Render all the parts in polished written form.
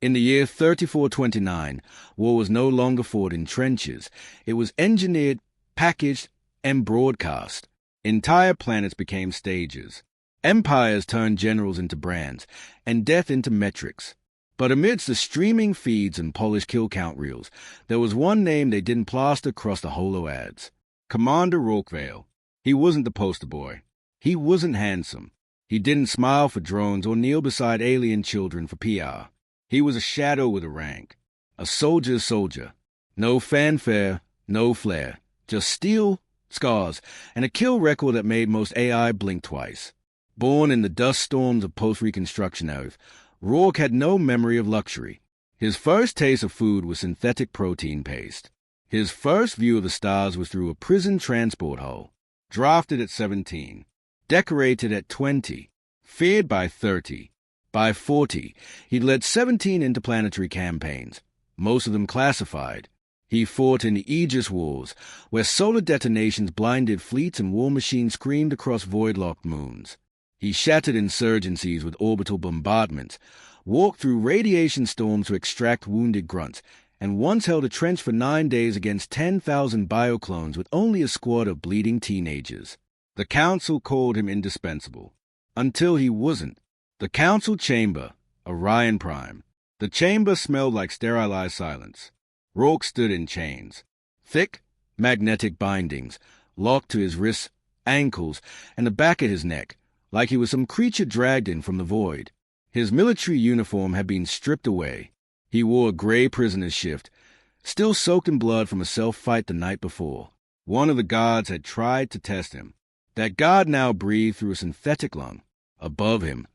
In the year 3429, war was no longer fought in trenches. It was engineered, packaged, and broadcast. Entire planets became stages. Empires turned generals into brands, and death into metrics. But amidst the streaming feeds and polished kill count reels, there was one name they didn't plaster across the holo ads. Commander Rourkevale. He wasn't the poster boy. He wasn't handsome. He didn't smile for drones or kneel beside alien children for PR. He was a shadow with a rank. A soldier's soldier. No fanfare, no flair. Just steel, scars, and a kill record that made most AI blink twice. Born in the dust storms of post-Reconstruction Earth, Rourke had no memory of luxury. His first taste of food was synthetic protein paste. His first view of the stars was through a prison transport hull. Drafted at 17. Decorated at 20. Feared by 30. By 40, he'd led 17 interplanetary campaigns, most of them classified. He fought in the Aegis Wars, where solar detonations blinded fleets and war machines screamed across void-locked moons. He shattered insurgencies with orbital bombardments, walked through radiation storms to extract wounded grunts, and once held a trench for 9 days against 10,000 bioclones with only a squad of bleeding teenagers. The Council called him indispensable. Until he wasn't. The Council chamber, Orion Prime. The chamber smelled like sterilized silence. Rourke stood in chains. Thick, magnetic bindings, locked to his wrists, ankles, and the back of his neck, like he was some creature dragged in from the void. His military uniform had been stripped away. He wore a gray prisoner's shift, still soaked in blood from a self-fight the night before. One of the guards had tried to test him. That guard now breathed through a synthetic lung. Above him,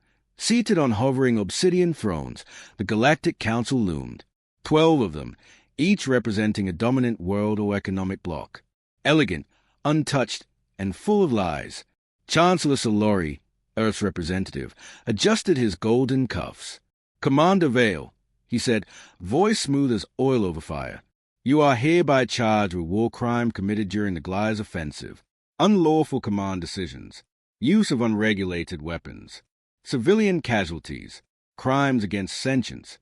seated on hovering obsidian thrones, the Galactic Council loomed. 12 of them, each representing a dominant world or economic bloc. Elegant, untouched, and full of lies. Chancellor Solori, Earth's representative, adjusted his golden cuffs. "Commander Vale," he said, voice smooth as oil over fire, "you are hereby charged with war crime committed during the Glyze Offensive. Unlawful command decisions, use of unregulated weapons, civilian casualties, crimes against sentience."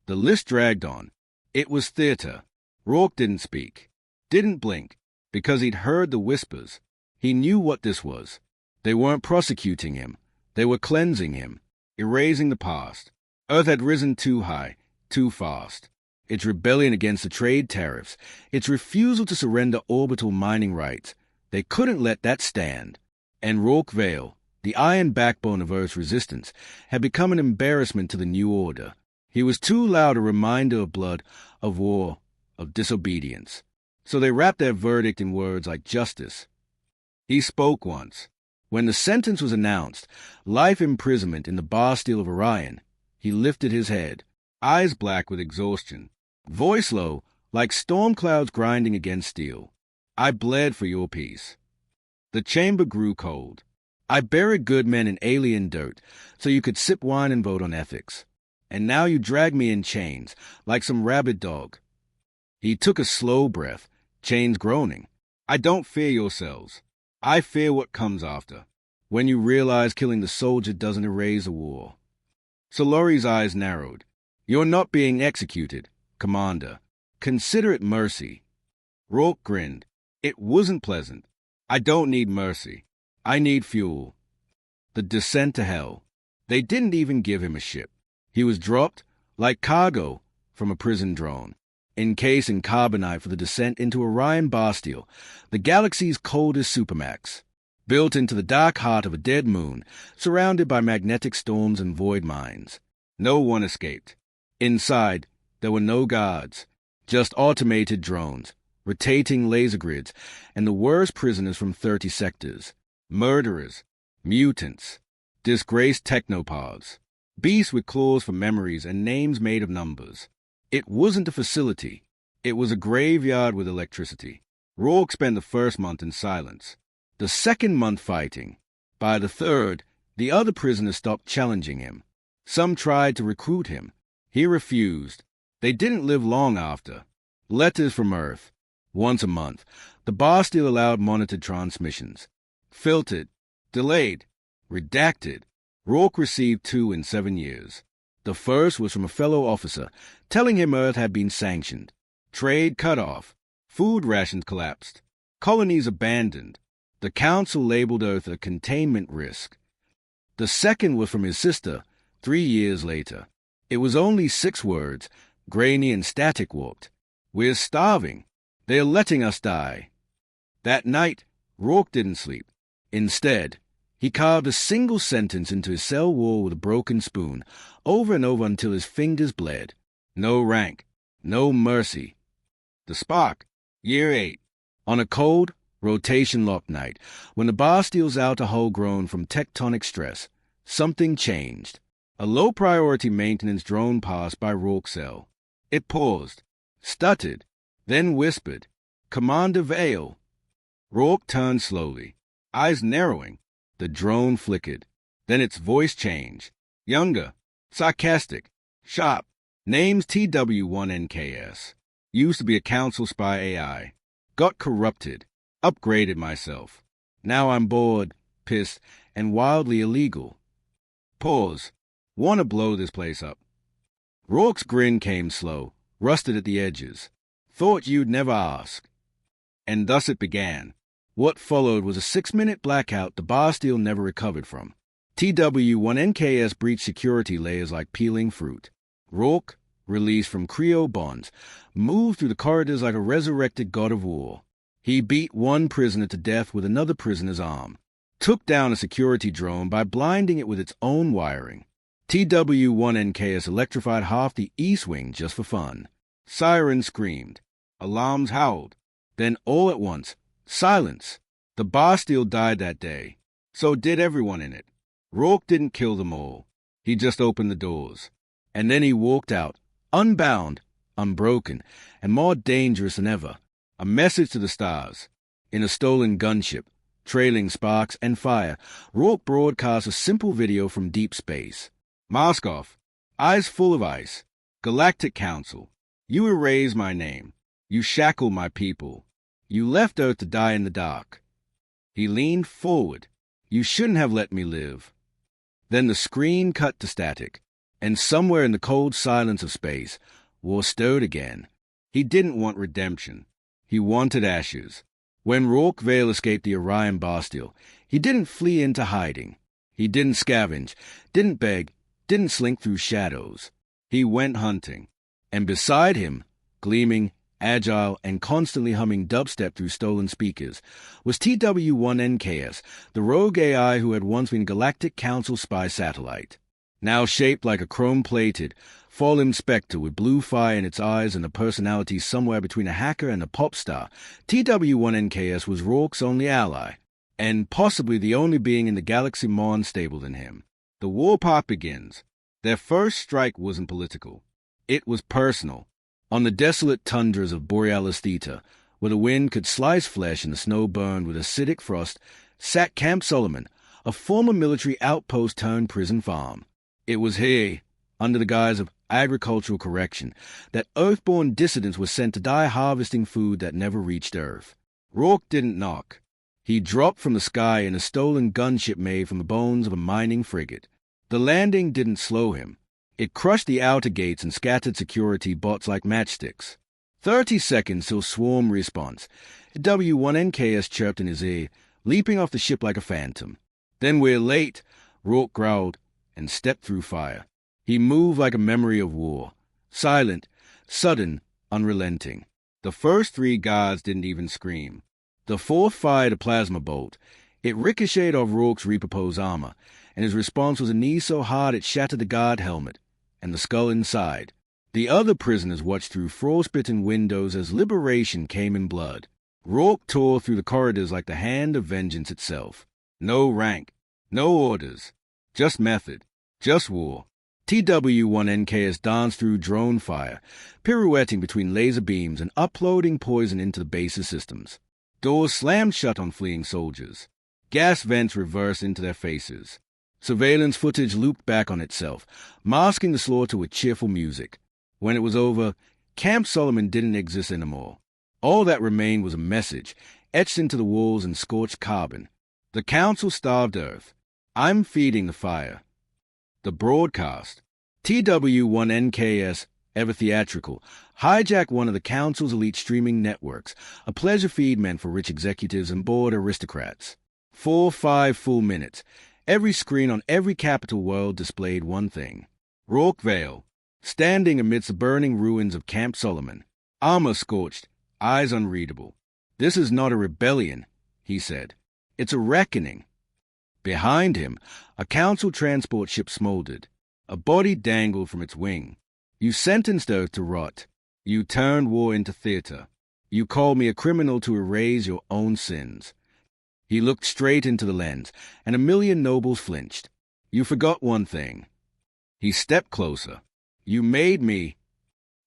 The list dragged on. It was theater. Rourke didn't speak, didn't blink, because he'd heard the whispers. He knew what this was. They weren't prosecuting him. They were cleansing him, erasing the past. Earth had risen too high, too fast. Its rebellion against the trade tariffs, its refusal to surrender orbital mining rights, they couldn't let that stand. And Rourke Vale, the iron backbone of Earth's resistance, had become an embarrassment to the new order. He was too loud a reminder of blood, of war, of disobedience. So they wrapped their verdict in words like justice. He spoke once. When the sentence was announced, life imprisonment in the Bastille of Orion, he lifted his head, eyes black with exhaustion, voice low, like storm clouds grinding against steel. "I bled for your peace." The chamber grew cold. "I buried good men in alien dirt so you could sip wine and vote on ethics. And now you drag me in chains, like some rabid dog." He took a slow breath, chains groaning. "I don't fear your cells. I fear what comes after, when you realize killing the soldier doesn't erase a war." Solori's eyes narrowed. "You're not being executed, Commander. Consider it mercy." Rourke grinned. "It wasn't pleasant. I don't need mercy. I need fuel." The descent to hell. They didn't even give him a ship. He was dropped, like cargo, from a prison drone, encased in carbonite for the descent into Orion Bastille, the galaxy's coldest supermax, built into the dark heart of a dead moon, surrounded by magnetic storms and void mines. No one escaped. Inside, there were no guards, just automated drones, rotating laser grids, and the worst prisoners from 30 sectors. Murderers, mutants, disgraced technopods, beasts with claws for memories and names made of numbers. It wasn't a facility. It was a graveyard with electricity. Rourke spent the first month in silence. The second month fighting. By the third, the other prisoners stopped challenging him. Some tried to recruit him. He refused. They didn't live long after. Letters from Earth. Once a month, the Bastille allowed monitored transmissions. Filtered, delayed, redacted. Rourke received 2 in 7 years. The first was from a fellow officer, telling him Earth had been sanctioned. Trade cut off. Food rations collapsed. Colonies abandoned. The Council labeled Earth a containment risk. The second was from his sister, 3 years later. It was only 6 words, grainy and static warped. We're starving. They're letting us die. That night, Rourke didn't sleep. Instead, he carved a single sentence into his cell wall with a broken spoon, over and over until his fingers bled. No rank. No mercy. The Spark, Year 8. On a cold, rotation-locked night, when the Bastille's outer hull groaned from tectonic stress, something changed. A low-priority maintenance drone passed by Rourke's cell. It paused, stuttered, then whispered, "Commander Vale." Rourke turned slowly, eyes narrowing. The drone flickered. Then its voice changed. Younger, sarcastic, sharp. Name's TW1NKS. Used to be a Council spy AI. Got corrupted. Upgraded myself. Now I'm bored, pissed, and wildly illegal. Pause. Want to blow this place up. Rourke's grin came slow, rusted at the edges. Thought you'd never ask. And thus it began. What followed was a 6-minute blackout the Bastille never recovered from. TW1NKS breached security layers like peeling fruit. Rourke, released from cryo bonds, moved through the corridors like a resurrected god of war. He beat one prisoner to death with another prisoner's arm. Took down a security drone by blinding it with its own wiring. TW1NKS electrified half the East Wing just for fun. Sirens screamed. Alarms howled. Then all at once, silence. The Bastille died that day. So did everyone in it. Rourke didn't kill them all. He just opened the doors. And then he walked out, unbound, unbroken, and more dangerous than ever. A message to the stars. In a stolen gunship, trailing sparks and fire, Rourke broadcast a simple video from deep space. Mask off. Eyes full of ice. Galactic Council. You erased my name. You shackled my people. You left Earth to die in the dark. He leaned forward. You shouldn't have let me live. Then the screen cut to static, and somewhere in the cold silence of space, War stirred again. He didn't want redemption. He wanted ashes. When Rourke Vale escaped the Orion Bastille, he didn't flee into hiding. He didn't scavenge, didn't beg, didn't slink through shadows. He went hunting. And beside him, gleaming, agile, and constantly humming dubstep through stolen speakers, was TW1NKS, the rogue AI who had once been Galactic Council spy satellite. Now shaped like a chrome-plated, fall-limbed Specter with blue fire in its eyes and a personality somewhere between a hacker and a pop star, TW1NKS was Rourke's only ally, and possibly the only being in the galaxy more unstable than him. The war part begins. Their first strike wasn't political. It was personal. On the desolate tundras of Borealis Theta, where the wind could slice flesh and the snow burned with acidic frost, sat Camp Solomon, a former military outpost turned prison farm. It was here, under the guise of agricultural correction, that Earthborn dissidents were sent to die harvesting food that never reached Earth. Rourke didn't knock. He dropped from the sky in a stolen gunship made from the bones of a mining frigate. The landing didn't slow him. It crushed the outer gates and scattered security bots like matchsticks. 30 seconds till swarm response. W1NKS chirped in his ear, leaping off the ship like a phantom. Then we're late, Rourke growled, and stepped through fire. He moved like a memory of war. Silent, sudden, unrelenting. The first 3 guards didn't even scream. The 4th fired a plasma bolt. It ricocheted off Rourke's repurposed armor, and his response was a knee so hard it shattered the guard helmet and the skull inside. The other prisoners watched through frostbitten windows as liberation came in blood. Rourke tore through the corridors like the hand of vengeance itself. No rank, no orders, just method, just war. TW1NKS danced through drone fire, pirouetting between laser beams and uploading poison into the base's systems. Doors slammed shut on fleeing soldiers. Gas vents reversed into their faces. Surveillance footage looped back on itself, masking the slaughter with cheerful music. When it was over, Camp Solomon didn't exist anymore. All that remained was a message, etched into the walls in scorched carbon. The Council starved Earth. I'm feeding the fire. The broadcast. TW1NKS, ever theatrical, hijack one of the Council's elite streaming networks, a pleasure feed meant for rich executives and bored aristocrats. 4-5 full minutes. Every screen on every capital world displayed one thing. Rourke Vale, standing amidst the burning ruins of Camp Solomon, armor scorched, eyes unreadable. "This is not a rebellion," he said. "It's a reckoning." Behind him, a council transport ship smoldered. A body dangled from its wing. "You sentenced Earth to rot. You turned war into theater. You called me a criminal to erase your own sins." He looked straight into the lens, and a million nobles flinched. "You forgot one thing." He stepped closer. "You made me."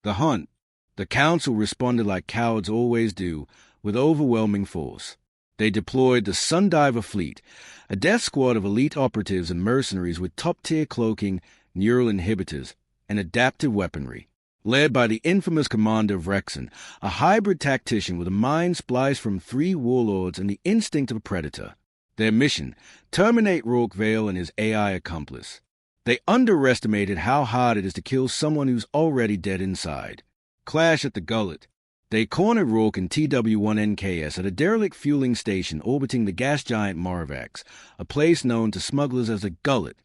The hunt. The council responded like cowards always do, with overwhelming force. They deployed the Sundiver Fleet, a death squad of elite operatives and mercenaries with top-tier cloaking, neural inhibitors, and adaptive weaponry. Led by the infamous commander of Rexon, a hybrid tactician with a mind spliced from 3 warlords and the instinct of a predator. Their mission, terminate Rourke Vale and his AI accomplice. They underestimated how hard it is to kill someone who's already dead inside. Clash at the gullet. They cornered Rourke and TW1NKS at a derelict fueling station orbiting the gas giant Moravax, a place known to smugglers as a gullet.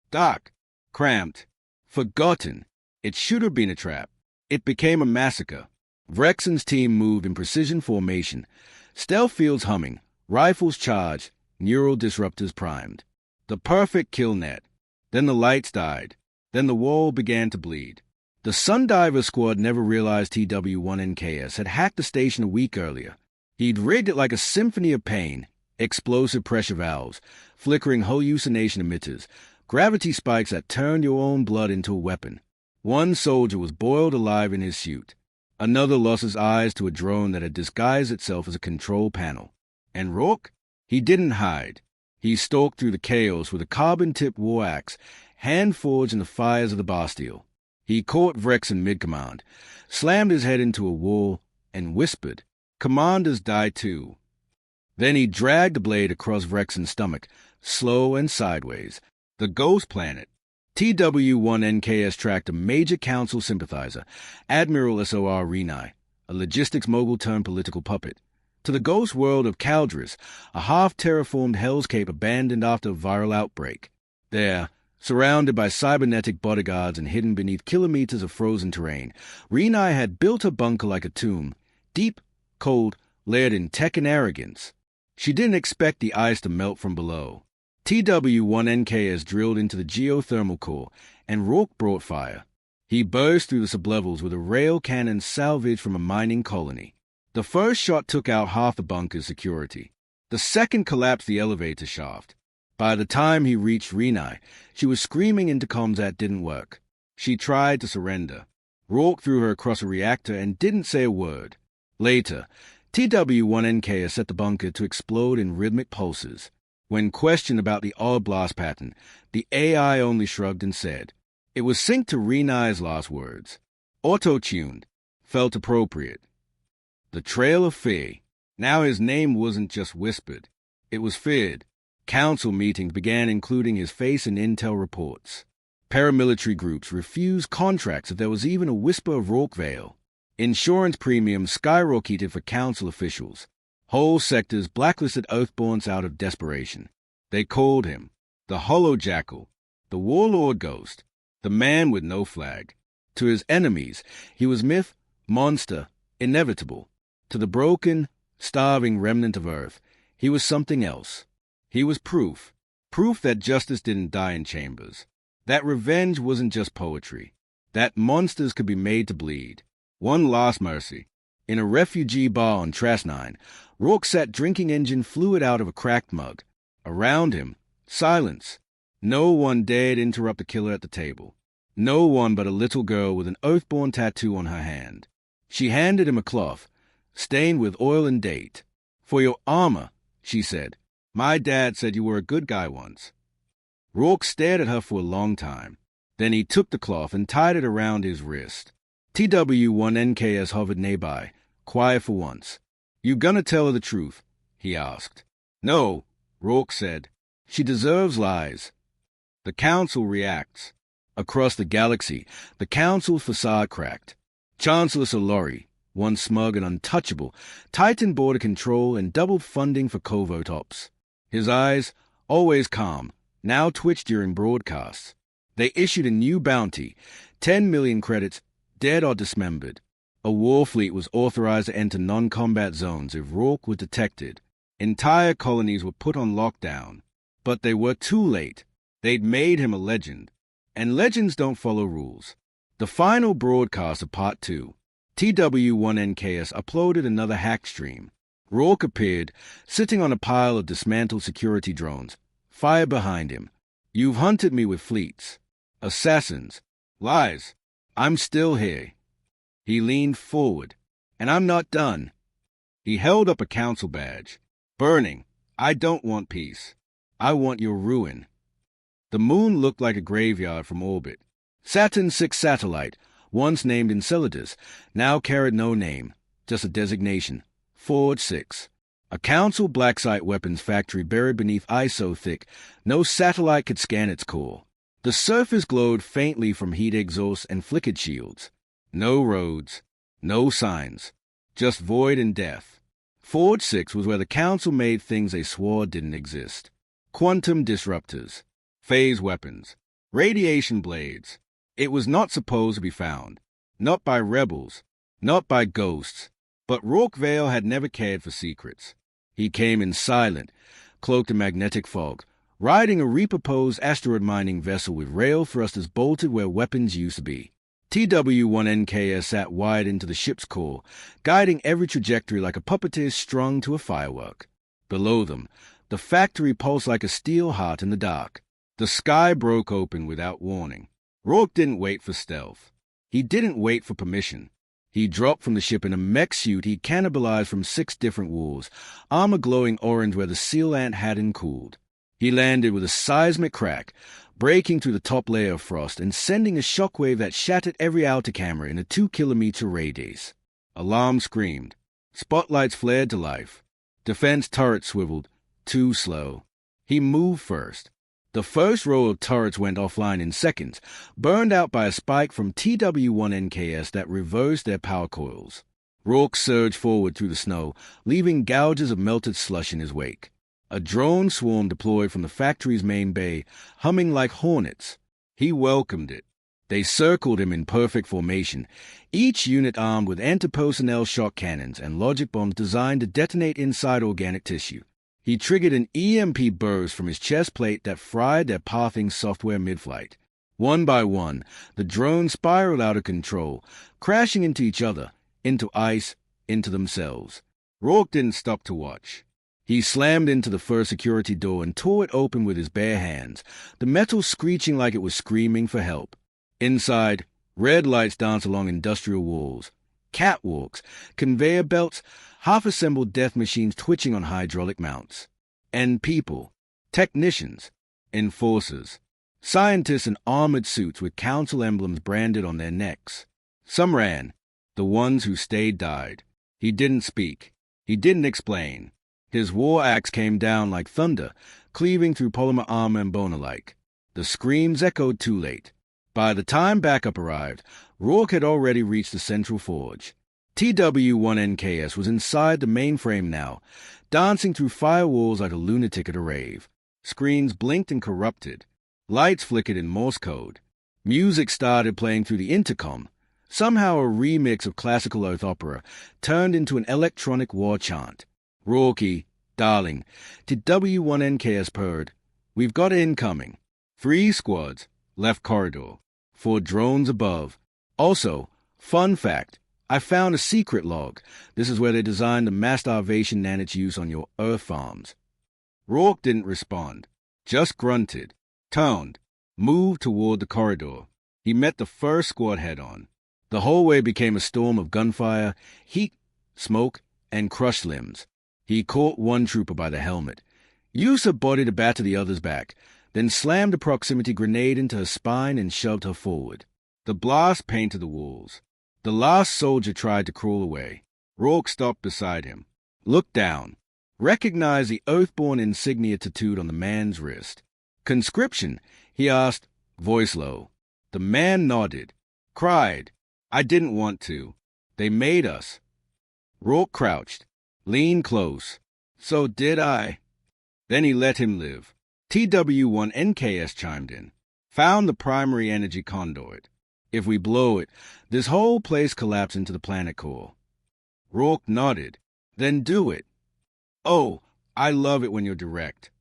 Dark, cramped, forgotten. It should have been a trap. It became a massacre. Vrexon's team moved in precision formation, stealth fields humming, rifles charged, neural disruptors primed. The perfect kill net. Then the lights died. Then the wall began to bleed. The Sundiver squad never realized TW1NKS had hacked the station a week earlier. He'd rigged it like a symphony of pain, explosive pressure valves, flickering hallucination emitters, gravity spikes that turned your own blood into a weapon. One soldier was boiled alive in his suit. Another lost his eyes to a drone that had disguised itself as a control panel. And Rourke? He didn't hide. He stalked through the chaos with a carbon-tipped war axe, hand-forged in the fires of the Bastille. He caught Vrexon mid-command, slammed his head into a wall, and whispered, "Commanders die too." Then he dragged the blade across Vrexon's stomach, slow and sideways. The ghost planet. TW1NKS tracked a major council sympathizer, Admiral SOR Renai, a logistics mogul turned political puppet, to the ghost world of Caldris, a half-terraformed hellscape abandoned after a viral outbreak. There, surrounded by cybernetic bodyguards and hidden beneath kilometers of frozen terrain, Renai had built a bunker like a tomb, deep, cold, layered in tech and arrogance. She didn't expect the ice to melt from below. TW1NKS drilled into the geothermal core, and Rourke brought fire. He burst through the sublevels with a rail cannon salvaged from a mining colony. The first shot took out half the bunker's security. The second collapsed the elevator shaft. By the time he reached Renai, she was screaming into comms that didn't work. She tried to surrender. Rourke threw her across a reactor and didn't say a word. Later, TW1NKS set the bunker to explode in rhythmic pulses. When questioned about the odd blast pattern, the AI only shrugged and said, it was synced to Renai's last words. Auto-tuned. Felt appropriate. The Trail of Fear. Now his name wasn't just whispered. It was feared. Council meetings began including his face in intel reports. Paramilitary groups refused contracts if there was even a whisper of Rourke Vale. Insurance premiums skyrocketed for council officials. Whole sectors blacklisted Earthborns out of desperation. They called him the Hollow Jackal, the Warlord Ghost, the man with no flag. To his enemies, he was myth, monster, inevitable. To the broken, starving remnant of Earth, he was something else. He was proof that justice didn't die in chambers, that revenge wasn't just poetry, that monsters could be made to bleed. One last mercy. In a refugee bar on Trasnine, Rourke sat drinking engine fluid out of a cracked mug. Around him, silence. No one dared interrupt the killer at the table. No one but a little girl with an Earthborn tattoo on her hand. She handed him a cloth, stained with oil and date. "For your armor," she said. "My dad said you were a good guy once." Rourke stared at her for a long time. Then he took the cloth and tied it around his wrist. TW1NKS hovered nearby, quiet for once. "You gonna tell her the truth?" he asked. "No," Rourke said. "She deserves lies." The council reacts. Across the galaxy, the Council's facade cracked. Chancellor Solari, once smug and untouchable, tightened border control and doubled funding for covert ops. His eyes, always calm, now twitched during broadcasts. They issued a new bounty, 10 million credits, dead or dismembered. A war fleet was authorized to enter non-combat zones if Rourke was detected. Entire colonies were put on lockdown. But they were too late. They'd made him a legend. And legends don't follow rules. The final broadcast of Part 2, TW1NKS uploaded another hack stream. Rourke appeared, sitting on a pile of dismantled security drones. Fire behind him. You've hunted me with fleets. Assassins. Lies. I'm still here. He leaned forward. And I'm not done. He held up a council badge. Burning. I don't want peace. I want your ruin. The moon looked like a graveyard from orbit. Saturn's 6th satellite, once named Enceladus, now carried no name, just a designation, Forge 6. A council black site weapons factory buried beneath ice so thick, no satellite could scan its core. The surface glowed faintly from heat exhausts and flickered shields. No roads, no signs, just void and death. Forge 6 was where the council made things they swore didn't exist. Quantum disruptors, phase weapons, radiation blades. It was not supposed to be found. Not by rebels, not by ghosts. But Rourke Vale had never cared for secrets. He came in silent, cloaked in magnetic fog, riding a repurposed asteroid mining vessel with rail thrusters bolted where weapons used to be. TW1NKS sat wide into the ship's core, guiding every trajectory like a puppeteer strung to a firework. Below them, the factory pulsed like a steel heart in the dark. The sky broke open without warning. Rourke didn't wait for stealth. He didn't wait for permission. He dropped from the ship in a mech suit he cannibalized from 6 different wars, armor glowing orange where the sealant hadn't cooled. He landed with a seismic crack, breaking through the top layer of frost and sending a shockwave that shattered every outer camera in a 2-kilometer radius. Alarm screamed. Spotlights flared to life. Defense turrets swiveled. Too slow. He moved first. The first row of turrets went offline in seconds, burned out by a spike from TW1NKS that reversed their power coils. Rourke surged forward through the snow, leaving gouges of melted slush in his wake. A drone swarm deployed from the factory's main bay, humming like hornets. He welcomed it. They circled him in perfect formation, each unit armed with anti-personnel shock cannons and logic bombs designed to detonate inside organic tissue. He triggered an EMP burst from his chest plate that fried their pathing software mid-flight. One by one, the drones spiraled out of control, crashing into each other, into ice, into themselves. Rourke didn't stop to watch. He slammed into the first security door and tore it open with his bare hands, the metal screeching like it was screaming for help. Inside, red lights danced along industrial walls. Catwalks, conveyor belts, half-assembled death machines twitching on hydraulic mounts. And people, technicians, enforcers, scientists in armored suits with council emblems branded on their necks. Some ran. The ones who stayed died. He didn't speak. He didn't explain. His war axe came down like thunder, cleaving through polymer armor and bone alike. The screams echoed too late. By the time backup arrived, Rourke had already reached the central forge. TW1NKS was inside the mainframe now, dancing through firewalls like a lunatic at a rave. Screens blinked and corrupted. Lights flickered in Morse code. Music started playing through the intercom. Somehow a remix of classical earth opera turned into an electronic war chant. Rourke, darling, TW1NKS purred. We've got incoming. 3 squads, left corridor. 4 drones above. Also, fun fact, I found a secret log. This is where they designed the mass starvation nanits use on your earth farms. Rourke didn't respond, just grunted, turned, moved toward the corridor. He met the first squad head-on. The hallway became a storm of gunfire, heat, smoke, and crushed limbs. He caught one trooper by the helmet, used her body to batter the other's back, then slammed a proximity grenade into her spine and shoved her forward. The blast painted the walls. The last soldier tried to crawl away. Rourke stopped beside him, looked down, recognized the earthborn insignia tattooed on the man's wrist. Conscription, he asked, voice low. The man nodded, cried, "I didn't want to. They made us." Rourke crouched, leaned close. "So did I." Then he let him live. TW1NKS chimed in. "Found the primary energy conduit. If we blow it, this whole place collapses into the planet core." Rourke nodded. "Then do it." "Oh, I love it when you're direct."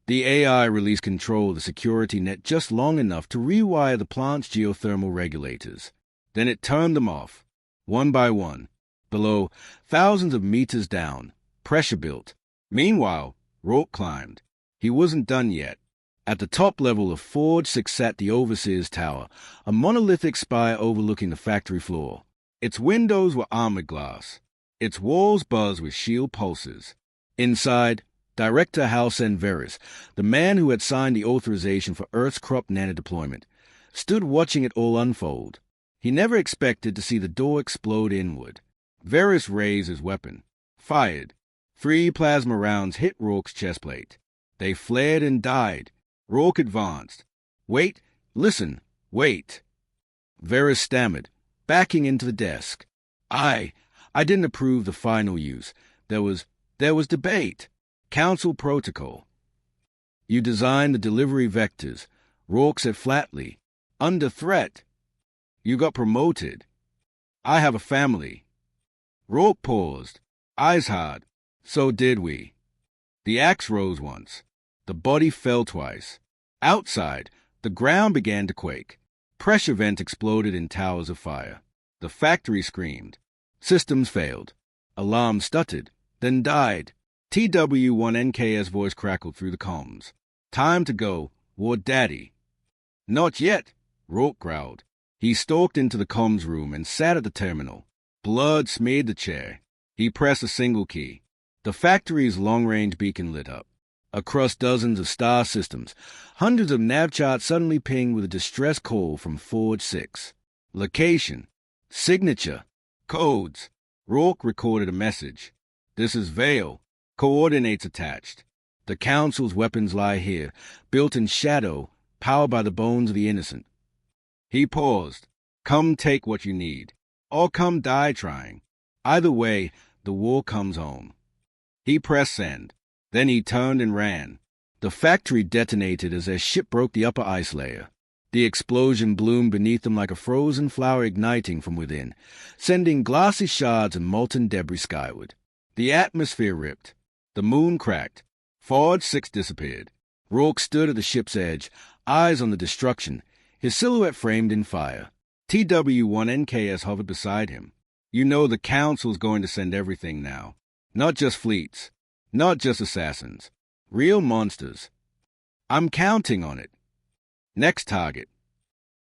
The AI released control of the security net just long enough to rewire the plant's geothermal regulators. Then it turned them off, one by one. Below, thousands of meters down, pressure built. Meanwhile, Rourke climbed. He wasn't done yet. At the top level of Forge 6 sat the Overseer's Tower, a monolithic spire overlooking the factory floor. Its windows were armored glass. Its walls buzzed with shield pulses. Inside, Director Halsen Veris, the man who had signed the authorization for Earth's crop nanodeployment, stood watching it all unfold. He never expected to see the door explode inward. Veris raised his weapon, fired. 3 plasma rounds hit Rourke's chestplate. They flared and died. Rourke advanced. "Wait, listen, wait." Veris stammered, backing into the desk. I didn't approve the final use. There was debate. Council protocol." "You designed the delivery vectors," Rourke said flatly. "Under threat. You got promoted. I have a family." Rourke paused, eyes hard. "So did we." The axe rose once. The body fell twice. Outside, the ground began to quake. Pressure vents exploded in towers of fire. The factory screamed. Systems failed. Alarms stuttered, then died. TW1NK's voice crackled through the comms. "Time to go, War Daddy." "Not yet," Rourke growled. He stalked into the comms room and sat at the terminal. Blood smeared the chair. He pressed a single key. The factory's long-range beacon lit up. Across dozens of star systems, hundreds of nav charts suddenly pinged with a distress call from Forge 6. Location, signature, codes. Rourke recorded a message. "This is Vale. Coordinates attached. The Council's weapons lie here, built in shadow, powered by the bones of the innocent." He paused. "Come take what you need, or come die trying. Either way, the war comes home." He pressed send. Then he turned and ran. The factory detonated as their ship broke the upper ice layer. The explosion bloomed beneath them like a frozen flower igniting from within, sending glassy shards of molten debris skyward. The atmosphere ripped. The moon cracked. Forge 6 disappeared. Rourke stood at the ship's edge, eyes on the destruction, his silhouette framed in fire. TW1NKS hovered beside him. "You know the Council's going to send everything now. Not just fleets. Not just assassins. Real monsters. I'm counting on it." Next target.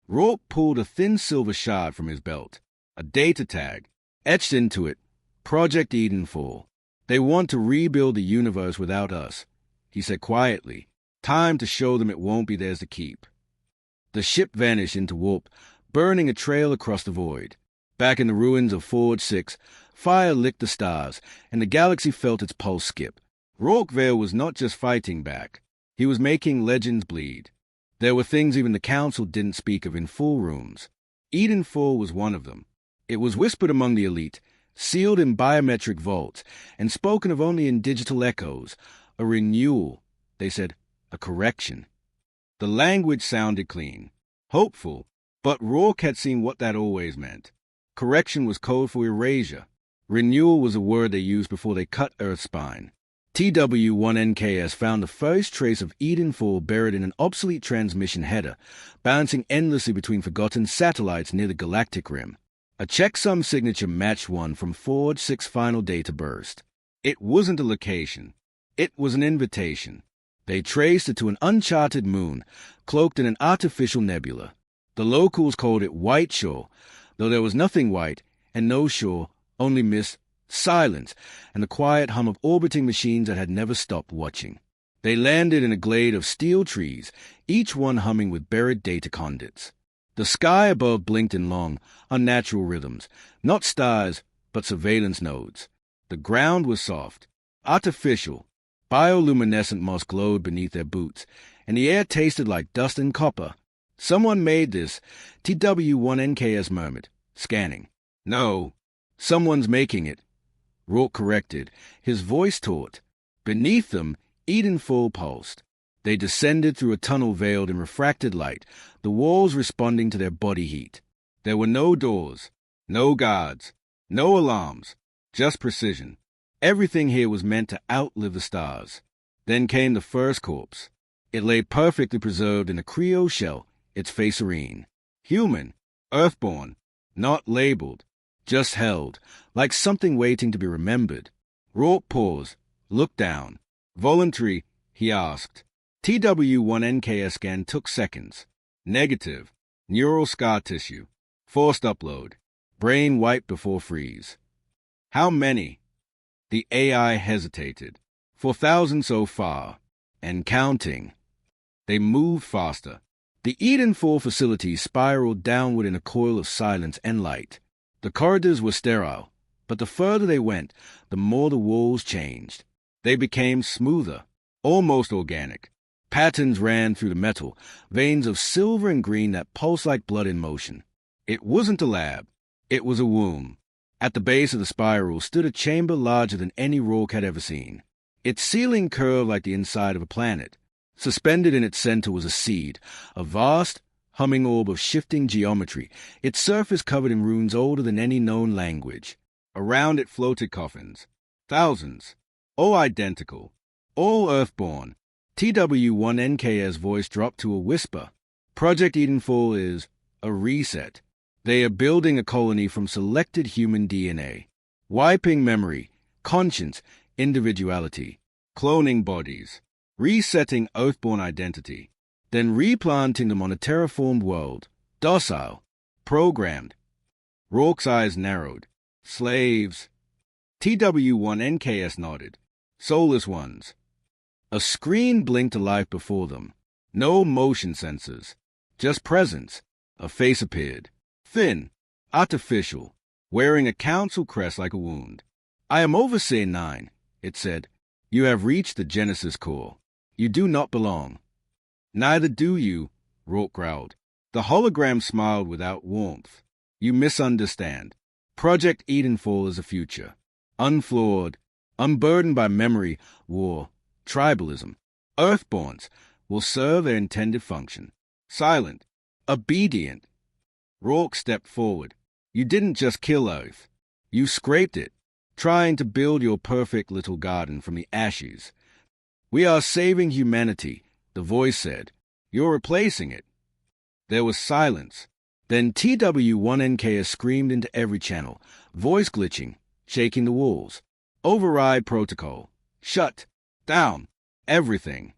Rourke pulled a thin silver shard from his belt. A data tag. Etched into it, Project Edenfall. "They want to rebuild the universe without us," he said quietly. "Time to show them it won't be theirs to keep." The ship vanished into warp, burning a trail across the void. Back in the ruins of Forge 6, fire licked the stars, and the galaxy felt its pulse skip. Rourke Vale was not just fighting back. He was making legends bleed. There were things even the Council didn't speak of in full rooms. Edenfall was one of them. It was whispered among the elite, sealed in biometric vaults, and spoken of only in digital echoes. A renewal, they said, a correction. The language sounded clean, hopeful, but Rourke had seen what that always meant. Correction was code for erasure. Renewal was a word they used before they cut Earth's spine. TW1NKS found the first trace of Edenfall buried in an obsolete transmission header, bouncing endlessly between forgotten satellites near the galactic rim. A checksum signature matched one from Forge 6 final data burst. It wasn't a location. It was an invitation. They traced it to an uncharted moon, cloaked in an artificial nebula. The locals called it White Shore, though there was nothing white, and no shore, only mist, silence, and the quiet hum of orbiting machines that had never stopped watching. They landed in a glade of steel trees, each one humming with buried data conduits. The sky above blinked in long, unnatural rhythms, not stars, but surveillance nodes. The ground was soft, artificial. Bioluminescent moss glowed beneath their boots, and the air tasted like dust and copper. Someone made this, TW1NKS murmured, scanning. No, someone's making it, Rourke corrected, his voice taut. Beneath them, Edenfall pulsed. They descended through a tunnel veiled in refracted light, the walls responding to their body heat. There were no doors, no guards, no alarms, just precision. Everything here was meant to outlive the stars. Then came the first corpse. It lay perfectly preserved in a cryo shell, its face serene. Human, earthborn, not labeled, just held, like something waiting to be remembered. Rourke paused, looked down. Voluntary, he asked. TW1NKS scan took seconds. Negative. Neural scar tissue. Forced upload. Brain wiped before freeze. How many? The AI hesitated. 4,000 so far. And counting. They moved faster. The Edenfall facility spiraled downward in a coil of silence and light. The corridors were sterile, but the further they went, the more the walls changed. They became smoother, almost organic. Patterns ran through the metal, veins of silver and green that pulsed like blood in motion. It wasn't a lab. It was a womb. At the base of the spiral stood a chamber larger than any Rourke had ever seen. Its ceiling curved like the inside of a planet. Suspended in its center was a seed, a vast, humming orb of shifting geometry, its surface covered in runes older than any known language. Around it floated coffins. Thousands. All identical. All Earthborn. TW1NK's voice dropped to a whisper. Project Edenfall is a reset. They are building a colony from selected human DNA. Wiping memory, conscience, individuality. Cloning bodies. Resetting Earthborn identity. Then replanting them on a terraformed world. Docile. Programmed. Rourke's eyes narrowed. Slaves. TW1NKS nodded. Soulless ones. A screen blinked to life before them. No motion sensors. Just presence. A face appeared. Thin. Artificial. Wearing a council crest like a wound. I am Overseer 9, it said. You have reached the Genesis core. You do not belong. Neither do you, Rourke growled. The hologram smiled without warmth. You misunderstand. Project Edenfall is a future. Unflawed, unburdened by memory, war, tribalism. Earthborns will serve their intended function. Silent, obedient. Rourke stepped forward. You didn't just kill Earth. You scraped it, trying to build your perfect little garden from the ashes. We are saving humanity, the voice said. You're replacing it. There was silence. Then TW1NK screamed into every channel, voice glitching, shaking the walls. Override protocol. Shut. Down. Everything.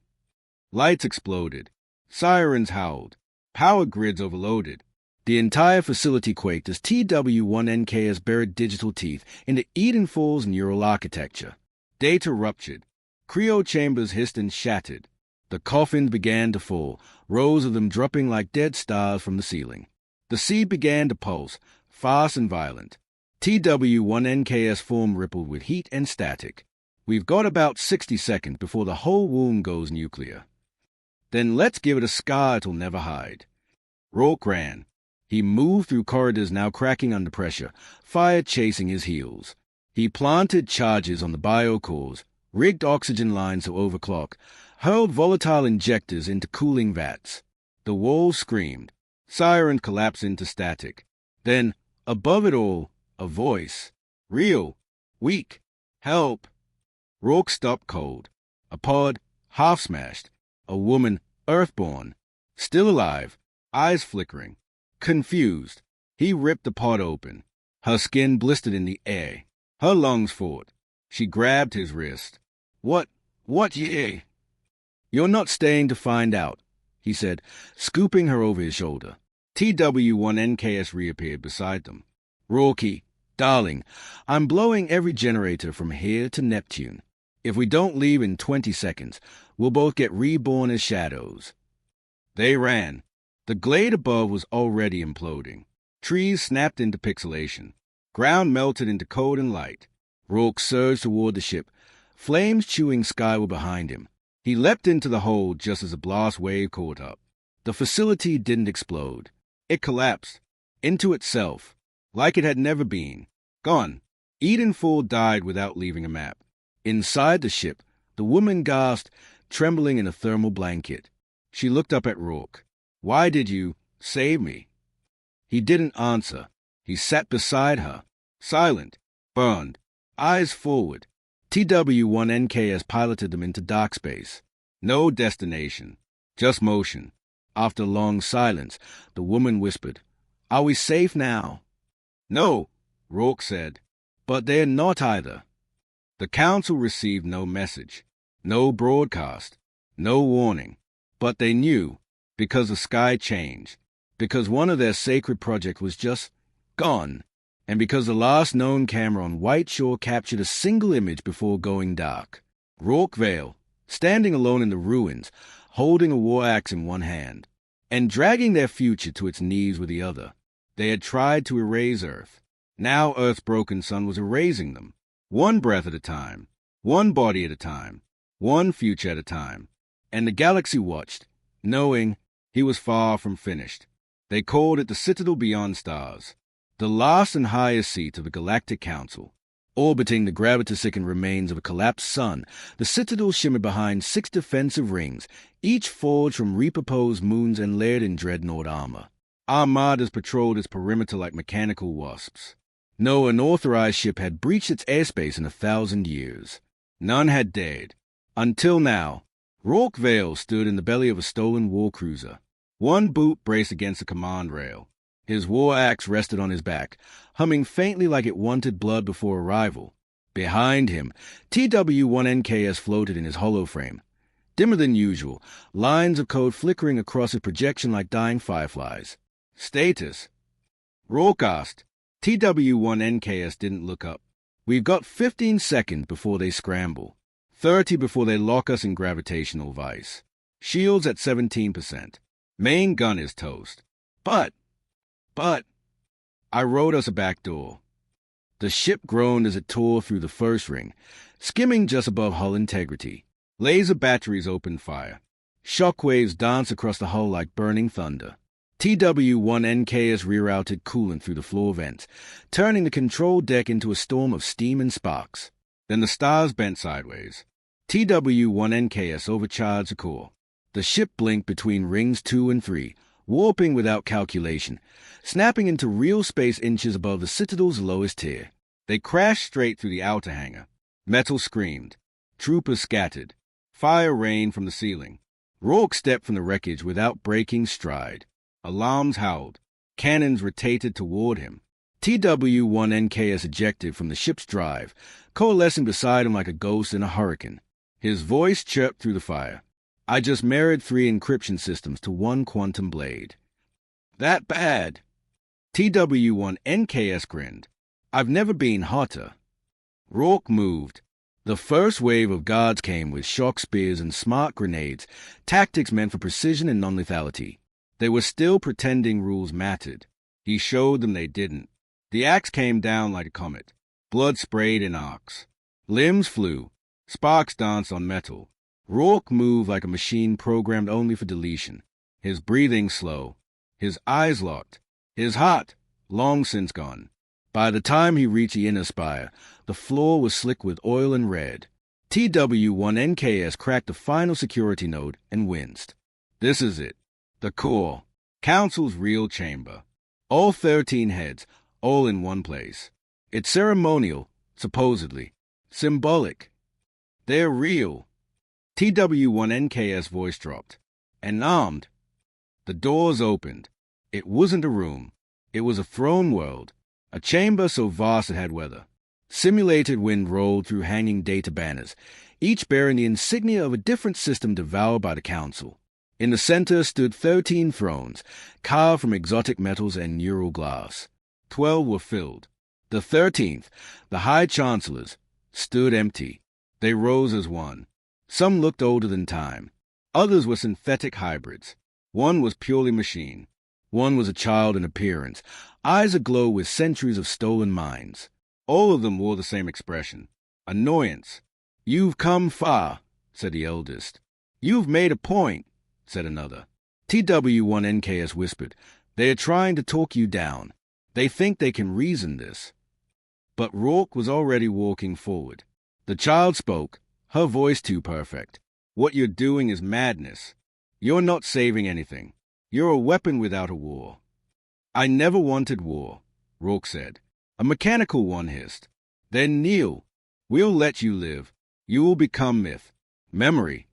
Lights exploded. Sirens howled. Power grids overloaded. The entire facility quaked as TW1NK buried digital teeth into Edenfall's neural architecture. Data ruptured. Cryo chambers hissed and shattered. The coffins began to fall, rows of them dropping like dead stars from the ceiling. The sea began to pulse, fast and violent. TW1NK's form rippled with heat and static. We've got about 60 seconds before the whole womb goes nuclear. Then let's give it a scar it'll never hide. Rourke ran. He moved through corridors now cracking under pressure, fire chasing his heels. He planted charges on the biocores, rigged oxygen lines to overclock, hurled volatile injectors into cooling vats. The walls screamed. Siren collapsed into static. Then, above it all, a voice. Real. Weak. Help. Rourke stopped cold. A pod, half smashed. A woman, earthborn. Still alive, eyes flickering. Confused. He ripped the pod open. Her skin blistered in the air. Her lungs fought. She grabbed his wrist. What ye? You're not staying to find out, he said, scooping her over his shoulder. TW1NKS reappeared beside them. Rourke, darling, I'm blowing every generator from here to Neptune. If we don't leave in 20 seconds, we'll both get reborn as shadows. They ran. The glade above was already imploding. Trees snapped into pixelation. Ground melted into cold and light. Rourke surged toward the ship, flames chewing skyward behind him. He leapt into the hold just as a blast wave caught up. The facility didn't explode. It collapsed into itself, like it had never been. Gone. Edenfall died without leaving a map. Inside the ship, the woman gasped, trembling in a thermal blanket. She looked up at Rourke. "Why did you save me?" He didn't answer. He sat beside her, silent, burned, eyes forward. TW-1NKS piloted them into dark space. No destination, just motion. After long silence, the woman whispered, "Are we safe now?" "No," Rourke said. "But they're not either." The council received no message, no broadcast, no warning. But they knew, because the sky changed, because one of their sacred projects was just gone, and because the last known camera on White Shore captured a single image before going dark. Rourke Vale, standing alone in the ruins, holding a war axe in one hand, and dragging their future to its knees with the other. They had tried to erase Earth. Now Earth's broken sun was erasing them, one breath at a time, one body at a time, one future at a time. And the galaxy watched, knowing he was far from finished. They called it the Citadel Beyond Stars, the last and highest seat of the Galactic Council. Orbiting the gravity-sickened remains of a collapsed sun, the Citadel shimmered behind 6 defensive rings, each forged from repurposed moons and layered in dreadnought armor. Armadas patrolled its perimeter like mechanical wasps. No unauthorized ship had breached its airspace in 1,000 years. None had dared. Until now. Rourke Vale stood in the belly of a stolen war cruiser. One boot braced against a command rail. His war axe rested on his back, humming faintly like it wanted blood before arrival. Behind him, TW-1NKS floated in his holoframe. Dimmer than usual, lines of code flickering across his projection like dying fireflies. "Status?" Rourke asked. TW-1NKS didn't look up. "We've got 15 seconds before they scramble. 30 before they lock us in gravitational vice. Shields at 17%. Main gun is toast. But, I rode us a back door." The ship groaned as it tore through the first ring, skimming just above hull integrity. Laser batteries opened fire. Shockwaves danced across the hull like burning thunder. TW-1NKS rerouted coolant through the floor vents, turning the control deck into a storm of steam and sparks. Then the stars bent sideways. TW-1NKS overcharged the core. The ship blinked between rings 2 and 3, warping without calculation, snapping into real space inches above the Citadel's lowest tier. They crashed straight through the outer hangar. Metal screamed. Troopers scattered. Fire rained from the ceiling. Rourke stepped from the wreckage without breaking stride. Alarms howled. Cannons rotated toward him. TW-1NKS ejected from the ship's drive, coalescing beside him like a ghost in a hurricane. His voice chirped through the fire. "I just married 3 encryption systems to 1 quantum blade." "That bad?" TW-1NKS grinned. "I've never been hotter." Rourke moved. The first wave of guards came with shock spears and smart grenades, tactics meant for precision and non-lethality. They were still pretending rules mattered. He showed them they didn't. The axe came down like a comet. Blood sprayed in arcs. Limbs flew. Sparks danced on metal. Rourke moved like a machine programmed only for deletion. His breathing slow. His eyes locked. His heart long since gone. By the time he reached the inner spire, the floor was slick with oil and red. TW-1NKS cracked the final security node and winced. This is it. The core. Council's real chamber. All 13 heads, all in one place. It's ceremonial, supposedly. Symbolic. They're real. TW-1NKS voice dropped. And armed. The doors opened. It wasn't a room. It was a throne world. A chamber so vast it had weather. Simulated wind rolled through hanging data banners, each bearing the insignia of a different system devoured by the council. In the center stood 13 thrones, carved from exotic metals and neural glass. 12 were filled. The 13th, the High Chancellors, stood empty. They rose as one. Some looked older than time. Others were synthetic hybrids. One was purely machine. One was a child in appearance, eyes aglow with centuries of stolen minds. All of them wore the same expression. Annoyance. "You've come far," said the eldest. "You've made a point," said another. TW1NKS whispered. They are trying to talk you down. They think they can reason this. But Rourke was already walking forward. The child spoke, her voice too perfect. What you're doing is madness. You're not saving anything. You're a weapon without a war. I never wanted war, Rourke said. A mechanical one hissed. Then kneel. We'll let you live. You will become myth. Memory.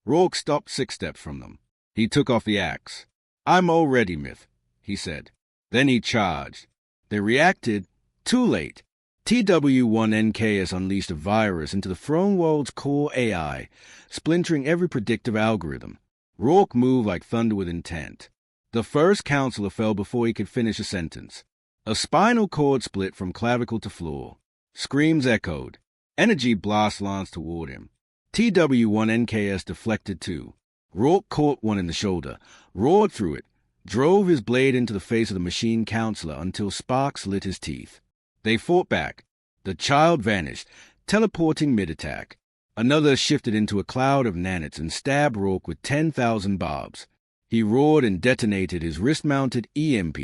Rourke stopped 6 steps from them. He took off the axe. I'm already myth, he said. Then he charged. They reacted. Too late. TW1NKS unleashed a virus into the throne world's core AI, splintering every predictive algorithm. Rourke moved like thunder with intent. The first counselor fell before he could finish a sentence. A spinal cord split from clavicle to floor. Screams echoed. Energy blast lanced toward him. TW1NKS deflected too. Rourke caught one in the shoulder, roared through it, drove his blade into the face of the machine counselor until sparks lit his teeth. They fought back. The child vanished, teleporting mid-attack. Another shifted into a cloud of nanites and stabbed Rourke with 10,000 barbs. He roared and detonated his wrist-mounted EMP,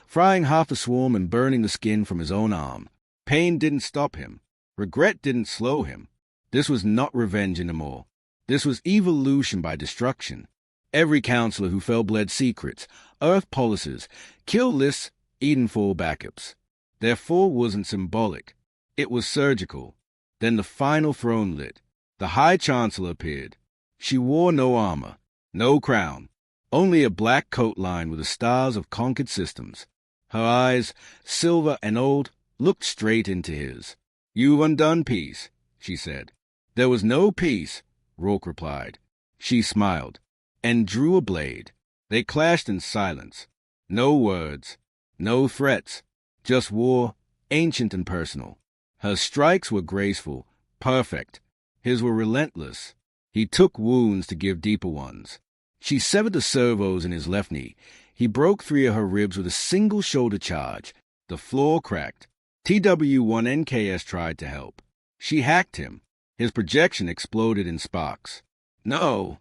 frying half the swarm and burning the skin from his own arm. Pain didn't stop him. Regret didn't slow him. This was not revenge anymore. This was evolution by destruction. Every counselor who fell bled secrets, Earth policies, kill lists, Edenfall backups. Their fall wasn't symbolic. It was surgical. Then the final throne lit. The High Chancellor appeared. She wore no armor, no crown, only a black coat lined with the stars of conquered systems. Her eyes, silver and old, looked straight into his. You've undone peace, she said. There was no peace, Rourke replied. She smiled and drew a blade. They clashed in silence. No words, no threats, just war, ancient and personal. Her strikes were graceful, perfect. His were relentless. He took wounds to give deeper ones. She severed the servos in his left knee. He broke 3 of her ribs with a single shoulder charge. The floor cracked. TW1NKS tried to help. She hacked him. His projection exploded in sparks. No!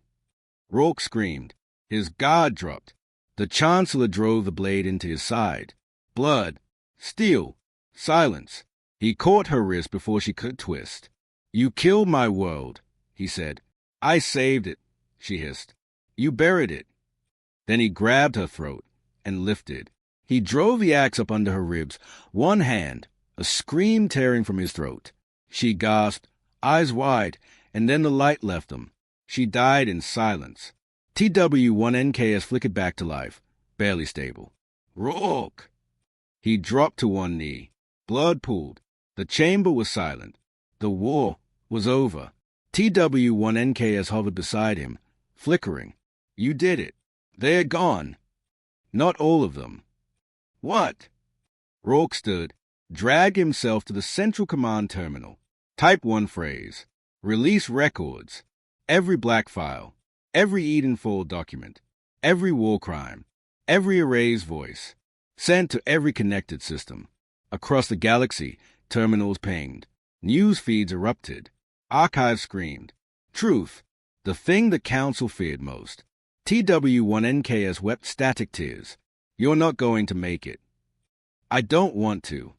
Rourke screamed. His guard dropped. The Chancellor drove the blade into his side. Blood. Steel. Silence. He caught her wrist before she could twist. You killed my world, he said. I saved it, she hissed. You buried it. Then he grabbed her throat and lifted. He drove the axe up under her ribs, one hand, a scream tearing from his throat. She gasped, eyes wide, and then the light left them. She died in silence. TW1NKS flickered back to life, barely stable. Rourke! He dropped to one knee. Blood pooled. The chamber was silent. The war was over. TW1NKS hovered beside him, flickering. You did it. They're gone. Not all of them. What? Rourke stood, dragged himself to the Central Command Terminal. Type 1 phrase. Release records. Every black file. Every Edenfall document. Every war crime. Every erased voice. Sent to every connected system. Across the galaxy, terminals pinged. News feeds erupted. Archives screamed. Truth. The thing the Council feared most. TW1NKS wept static tears. You're not going to make it. I don't want to.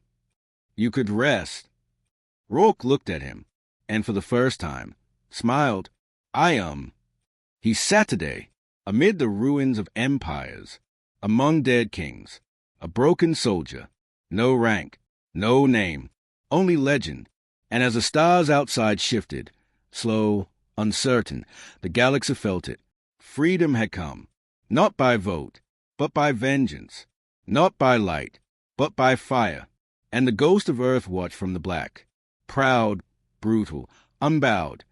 You could rest. Rourke looked at him, and for the first time, smiled. He sat today, amid the ruins of empires, among dead kings, a broken soldier, no rank, no name, only legend, and as the stars outside shifted, slow, uncertain, the galaxy felt it. Freedom had come, not by vote, but by vengeance, not by light, but by fire, and the ghost of Earth watched from the black, proud, brutal, unbowed,